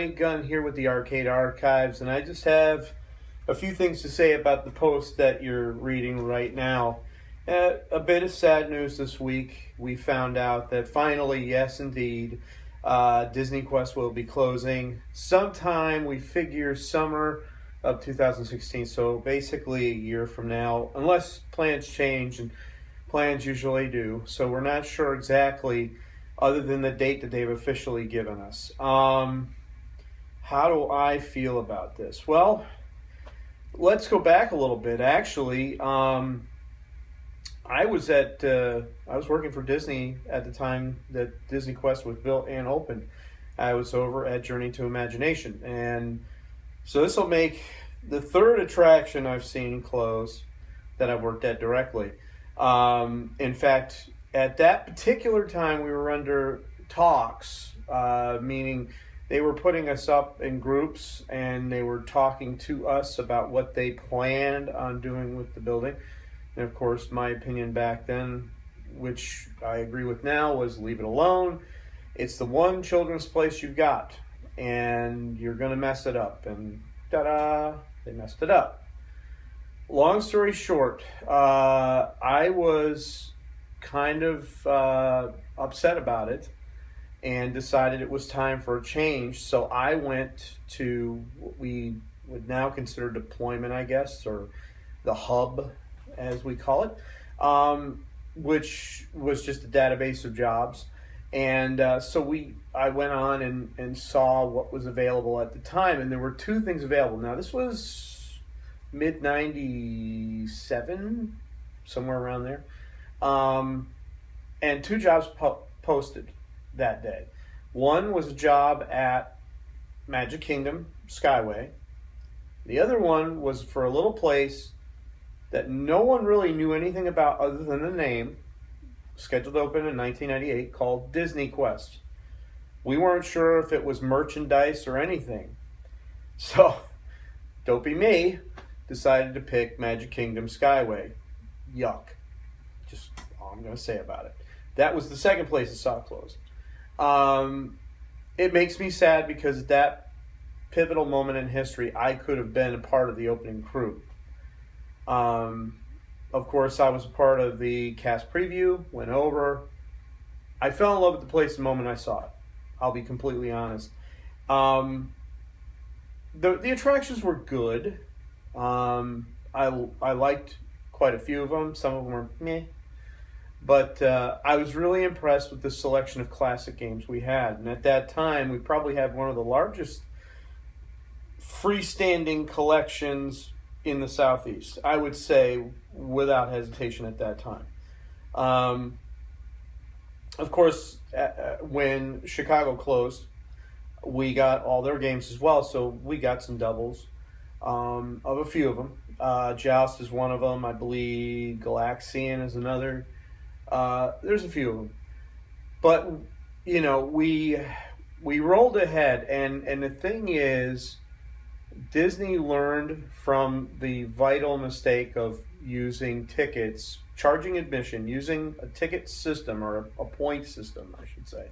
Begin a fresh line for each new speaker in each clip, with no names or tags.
Great Gun here with the Arcade Archives, and I just have a few things to say about the post that you're reading right now. A bit of sad news this week. We found out that finally, yes indeed, DisneyQuest will be closing sometime, we figure summer of 2016, so basically a year from now, unless plans change, and plans usually do. So we're not sure exactly, other than the date that they've officially given us. How do I feel about this? Well, let's go back a little bit. Actually, I was working for Disney at the time that DisneyQuest was built and opened. I was over at Journey to Imagination, and so this will make the third attraction I've seen close that I've worked at directly. In fact, at that particular time, we were under talks, meaning they were putting us up in groups and they were talking to us about what they planned on doing with the building. And of course, my opinion back then, which I agree with now, was leave it alone. It's the one children's place you've got, and you're going to mess it up. And ta-da, they messed it up. Long story short, I was kind of upset about it and decided it was time for a change. So I went to what we would now consider deployment, I guess, or the hub, as we call it, which was just a database of jobs. And I went on and saw what was available at the time, and there were two things available. Now, this was mid-97, somewhere around there. And two jobs posted that day. One was a job at Magic Kingdom Skyway. The other one was for a little place that no one really knew anything about other than the name, scheduled to open in 1998, called DisneyQuest. We weren't sure if it was merchandise or anything. So, dopey me decided to pick Magic Kingdom Skyway. Yuck. Just all I'm going to say about it. That was the second place I saw close. It makes me sad because at that pivotal moment in history, I could have been a part of the opening crew. Of course, I was a part of the cast preview, went over. I fell in love with the place the moment I saw it. I'll be completely honest. The attractions were good. I liked quite a few of them. Some of them were meh. But I was really impressed with the selection of classic games we had. And at that time, we probably had one of the largest freestanding collections in the Southeast, I would say, without hesitation at that time. Of course, when Chicago closed, we got all their games as well, so we got some doubles of a few of them. Joust is one of them. I believe Galaxian is another. There's a few of them. But, you know, we rolled ahead, and the thing is, Disney learned from the vital mistake of using tickets, charging admission, using a ticket system or a point system, I should say,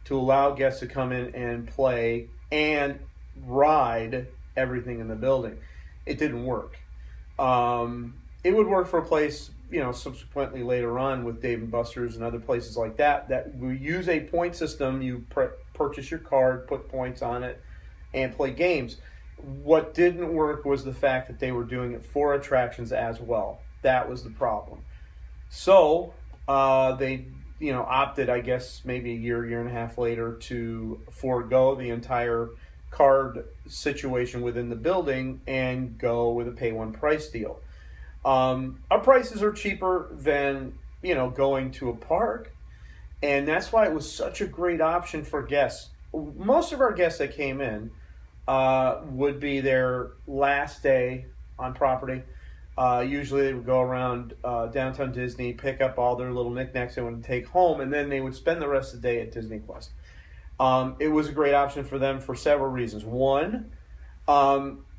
to allow guests to come in and play and ride everything in the building. It didn't work. It would work for a place, you know, subsequently later on with Dave & Buster's and other places like that will use a point system. You purchase your card, put points on it, and play games. What didn't work was the fact that they were doing it for attractions as well. That was the problem. So they, you know, opted, I guess, maybe a year and a half later to forego the entire card situation within the building and go with a pay one price deal. Our prices are cheaper than, you know, going to a park, and that's why it was such a great option for guests. Most of our guests that came in would be their last day on property. Usually they would go around downtown Disney, pick up all their little knickknacks they wanted to take home, and then they would spend the rest of the day at DisneyQuest. It was a great option for them for several reasons. One,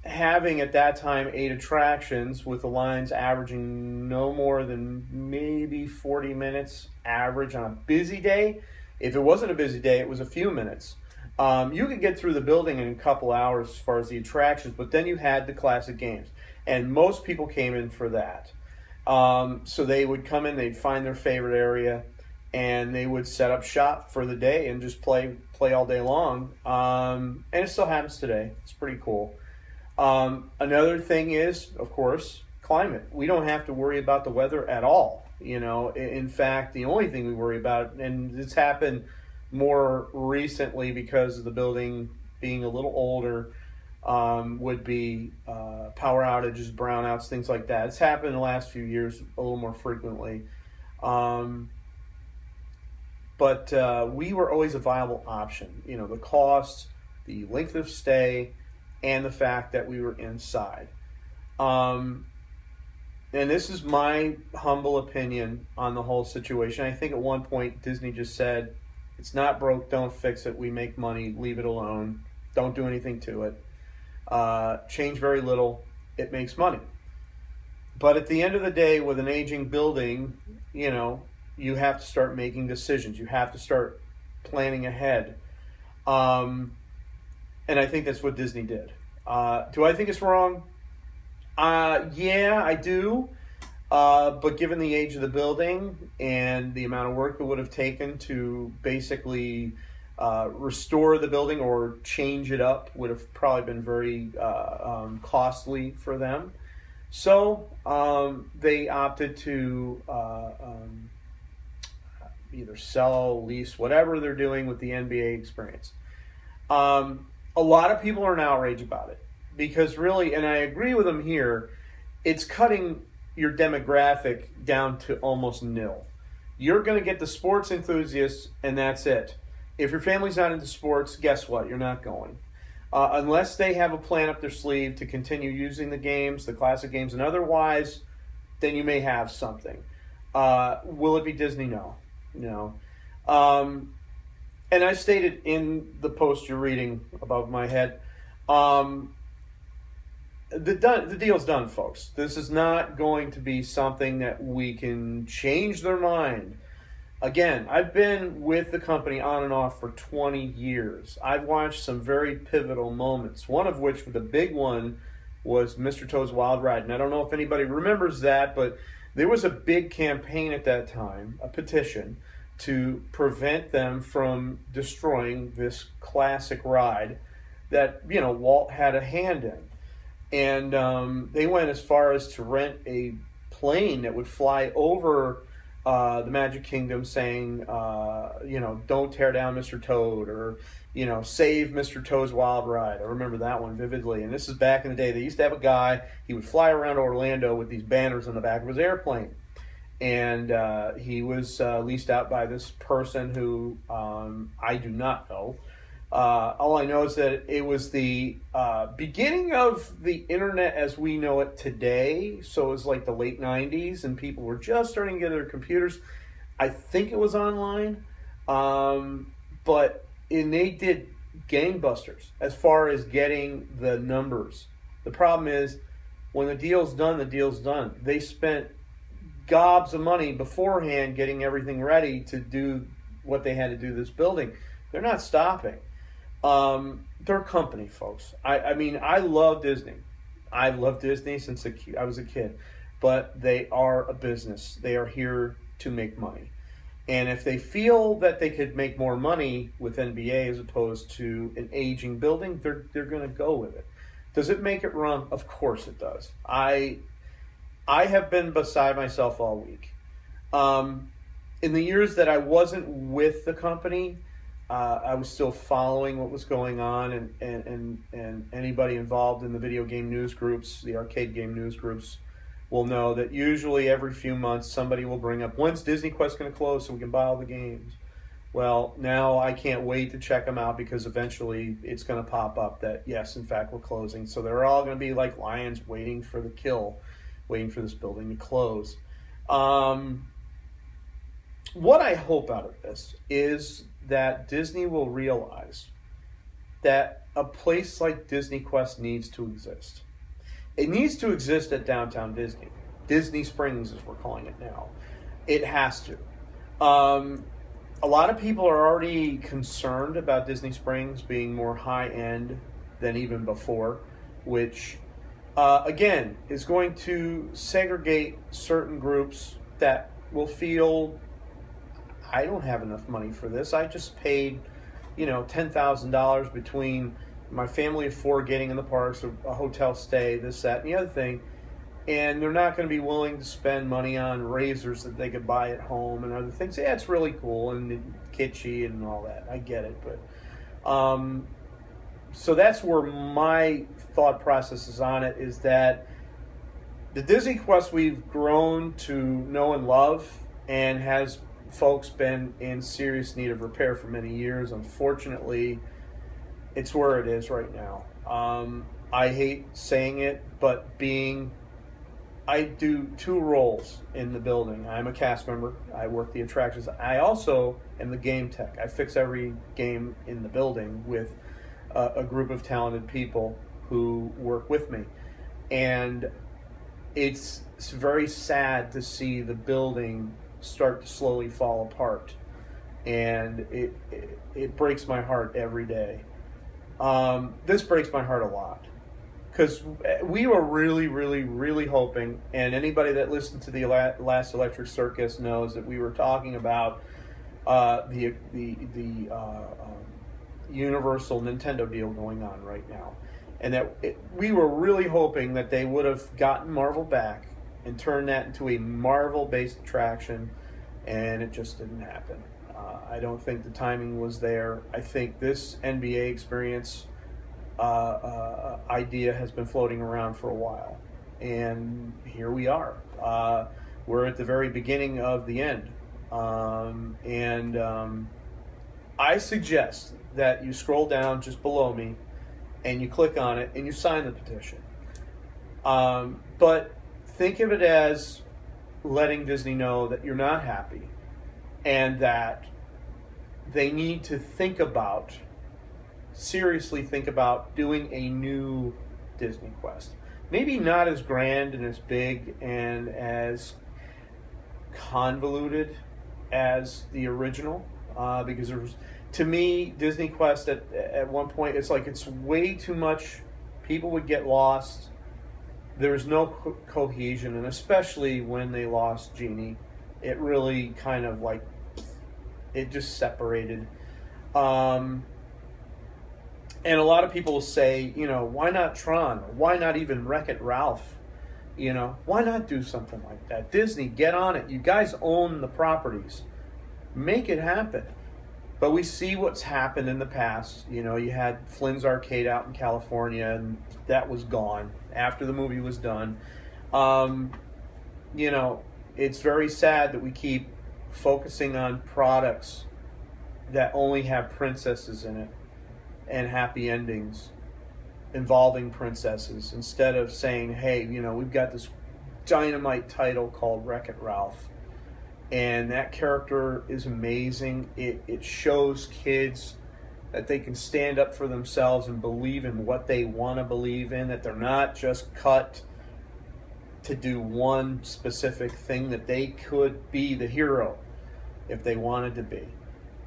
having at that time 8 attractions with the lines averaging no more than maybe 40 minutes average on a busy day. If it wasn't a busy day, it was a few minutes. You could get through the building in a couple hours as far as the attractions, but then you had the classic games, and most people came in for that. So they would come in, they'd find their favorite area, and they would set up shop for the day and just play all day long. And it still happens today. It's pretty cool. Another thing is, of course, climate. We don't have to worry about the weather at all. In fact, the only thing we worry about, and it's happened more recently because of the building being a little older, would be power outages, brownouts, things like that. It's happened in the last few years a little more frequently. But we were always a viable option. The cost, the length of stay, and the fact that we were inside. And this is my humble opinion on the whole situation. I think at one point Disney just said, it's not broke, don't fix it. We make money, leave it alone. Don't do anything to it. Change very little, it makes money. But at the end of the day, with an aging building, you have to start making decisions. You have to start planning ahead. And I think that's what Disney did. Do I think it's wrong? Yeah, I do. But given the age of the building and the amount of work it would have taken to basically restore the building or change it up would have probably been very costly for them. So they opted to either sell, lease, whatever they're doing with the NBA experience. A lot of people are now outraged about it because really, and I agree with them here, it's cutting your demographic down to almost nil. You're going to get the sports enthusiasts, and that's it. If your family's not into sports, guess what? You're not going. Unless they have a plan up their sleeve to continue using the games, the classic games, and otherwise, then you may have something. Will it be Disney? No. And I stated in the post you're reading above my head, the deal's done, folks. This is not going to be something that we can change their mind. Again, I've been with the company on and off for 20 years. I've watched some very pivotal moments, one of which, the big one, was Mr. Toad's Wild Ride. And I don't know if anybody remembers that, but there was a big campaign at that time, a petition, to prevent them from destroying this classic ride that, Walt had a hand in. And they went as far as to rent a plane that would fly over the Magic Kingdom saying, don't tear down Mr. Toad, or, save Mr. Toad's Wild Ride. I remember that one vividly. And this is back in the day. They used to have a guy, he would fly around Orlando with these banners on the back of his airplane. And he was leased out by this person who I do not know. All I know is that it was the beginning of the internet as we know it today. So it was like the late 90s, and people were just starting to get their computers. I think it was online. And they did gangbusters as far as getting the numbers. The problem is, when the deal's done, the deal's done. They spent gobs of money beforehand getting everything ready to do what they had to do to this building. They're not stopping. They're a company, folks. I mean, I love Disney. I've loved Disney since I was a kid. But they are a business. They are here to make money. And if they feel that they could make more money with NBA as opposed to an aging building, they're going to go with it. Does it make it wrong? Of course it does. I have been beside myself all week. In the years that I wasn't with the company, I was still following what was going on, and anybody involved in the video game news groups, the arcade game news groups, will know that usually every few months somebody will bring up, when's DisneyQuest going to close so we can buy all the games? Well, now I can't wait to check them out because eventually it's going to pop up that, yes, in fact, we're closing. So they're all going to be like lions waiting for the kill, waiting for this building to close. What I hope out of this is that Disney will realize that a place like DisneyQuest needs to exist. It needs to exist at Downtown Disney. Disney Springs, as we're calling it now. It has to. a lot of people are already concerned about Disney Springs being more high end than even before, which again is going to segregate certain groups that will feel, I don't have enough money for this. I just paid, $10,000 between my family of four getting in the parks, a hotel stay, this, that, and the other thing. And they're not going to be willing to spend money on razors that they could buy at home and other things. Yeah, it's really cool and kitschy and all that. I get it. But so that's where my thought process is on it, is that the DisneyQuest we've grown to know and love, and has folks been in serious need of repair for many years. Unfortunately, it's where it is right now. I hate saying it, but I do two roles in the building. I'm a cast member. I work the attractions. I also am the game tech. I fix every game in the building with a group of talented people who work with me. And it's very sad to see the building start to slowly fall apart. And it breaks my heart every day. This breaks my heart a lot, because we were really, really, really hoping, and anybody that listened to the last Electric Circus knows that we were talking about the Universal Nintendo deal going on right now, and that we were really hoping that they would have gotten Marvel back and turned that into a Marvel-based attraction, and it just didn't happen. I don't think the timing was there. I think this NBA experience idea has been floating around for a while, and here we are. We're at the very beginning of the end, and I suggest that you scroll down just below me and you click on it and you sign the petition. But think of it as letting Disney know that you're not happy, and that they need to seriously think about doing a new DisneyQuest. Maybe not as grand and as big and as convoluted as the original, because there was, to me, DisneyQuest at one point, it's like it's way too much. People would get lost. There's no cohesion, and especially when they lost Genie, it really kind of like, it just separated. And a lot of people will say, why not Tron? Or why not even Wreck-It Ralph? Why not do something like that? Disney, get on it. You guys own the properties. Make it happen. But we see what's happened in the past. You had Flynn's Arcade out in California, and that was gone after the movie was done. It's very sad that we keep focusing on products that only have princesses in it and happy endings involving princesses, instead of saying, hey, we've got this dynamite title called Wreck-It Ralph, and that character is amazing. It shows kids that they can stand up for themselves and believe in what they want to believe in, that they're not just cut to do one specific thing, that they could be the hero if they wanted to be.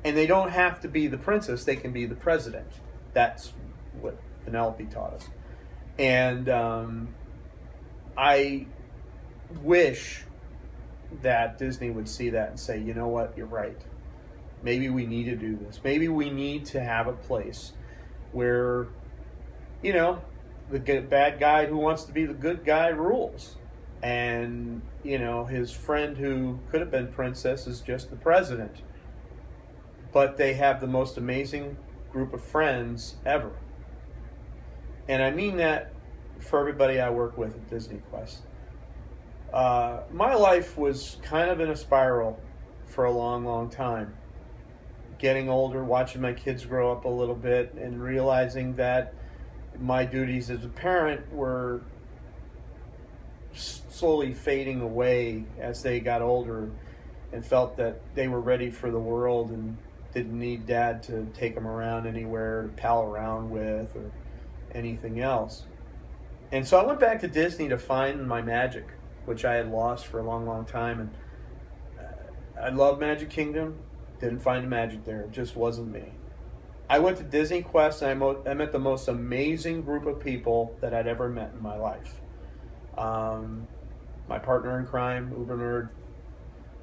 And they don't have to be the princess, they can be the president. That's what Penelope taught us. And I wish that Disney would see that and say, you know what, you're right. Maybe we need to do this. Maybe we need to have a place where, the bad guy who wants to be the good guy rules. And, his friend who could have been princess is just the president. But they have the most amazing group of friends ever. And I mean that for everybody I work with at DisneyQuest. My life was kind of in a spiral for a long, long time. Getting older, watching my kids grow up a little bit, and realizing that my duties as a parent were slowly fading away as they got older, and felt that they were ready for the world and didn't need Dad to take them around anywhere to pal around with or anything else. And so I went back to Disney to find my magic, which I had lost for a long, long time. And I love Magic Kingdom. Didn't find the magic there. It just wasn't me. I went to DisneyQuest and I met the most amazing group of people that I'd ever met in my life. My partner in crime, Uber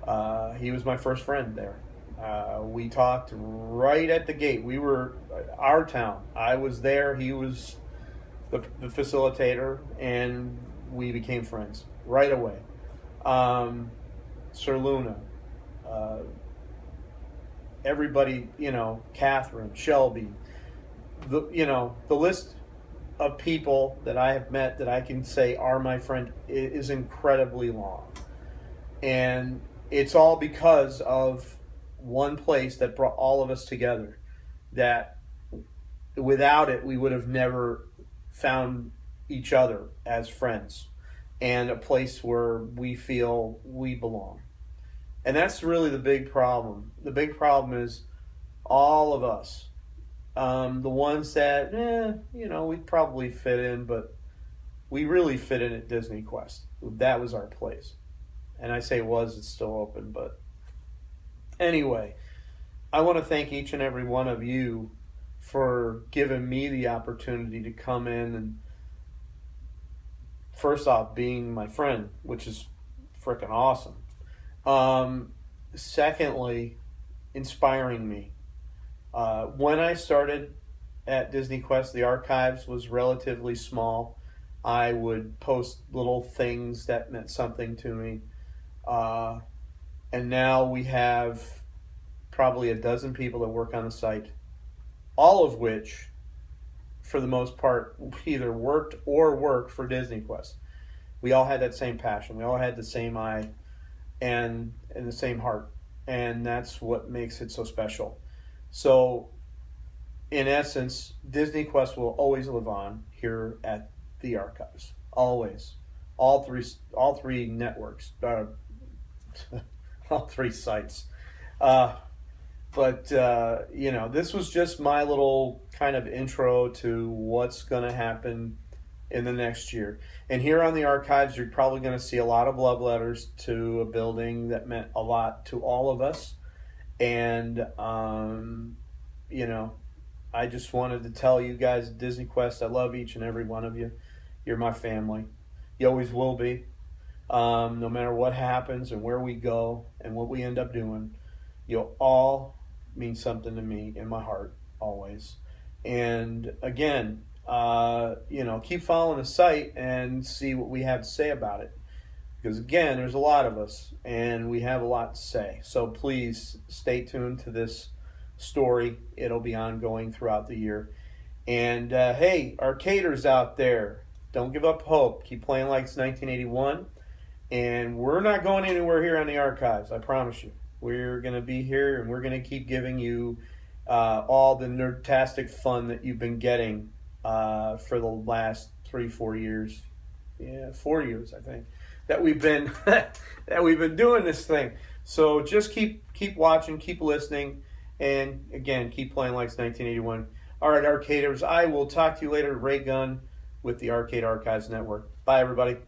Nerd, he was my first friend there. We talked right at the gate. We were our town. I was there. He was the facilitator, and we became friends right away. Sir Luna, everybody, Catherine, Shelby, the list of people that I have met that I can say are my friend is incredibly long. And it's all because of one place that brought all of us together, that without it, we would have never found each other as friends and a place where we feel we belong. And that's really the big problem. The big problem is all of us, the ones that, we probably fit in, but we really fit in at DisneyQuest. That was our place. And I say was, it's still open, but anyway, I want to thank each and every one of you for giving me the opportunity to come in and, first off, being my friend, which is freaking awesome. Secondly, inspiring me. When I started at DisneyQuest, the archives was relatively small. I would post little things that meant something to me. And now we have probably a dozen people that work on the site, all of which, for the most part, either worked or work for DisneyQuest. We all had that same passion. We all had the same eye and the same heart. And that's what makes it so special. So, in essence, DisneyQuest will always live on here at the archives. Always. All three networks. All three sites. But this was just my little kind of intro to what's going to happen in the next year. And here on the archives, you're probably going to see a lot of love letters to a building that meant a lot to all of us. And, I just wanted to tell you guys, DisneyQuest, I love each and every one of you. You're my family. You always will be. No matter what happens and where we go and what we end up doing, you'll all mean something to me in my heart, always. And again, keep following the site and see what we have to say about it. Because again, there's a lot of us and we have a lot to say. So please stay tuned to this story. It'll be ongoing throughout the year. And hey, arcaders out there, don't give up hope. Keep playing like it's 1981. And we're not going anywhere here on the archives, I promise you. We're going to be here and we're going to keep giving you all the nerdtastic fun that you've been getting for the last 3-4 years. Yeah, 4 years, I think, that we've been doing this thing. So just keep watching, keep listening, and again, keep playing like it's 1981. All right, arcaders, I will talk to you later. Ray Gunn with the Arcade Archives Network. Bye, everybody.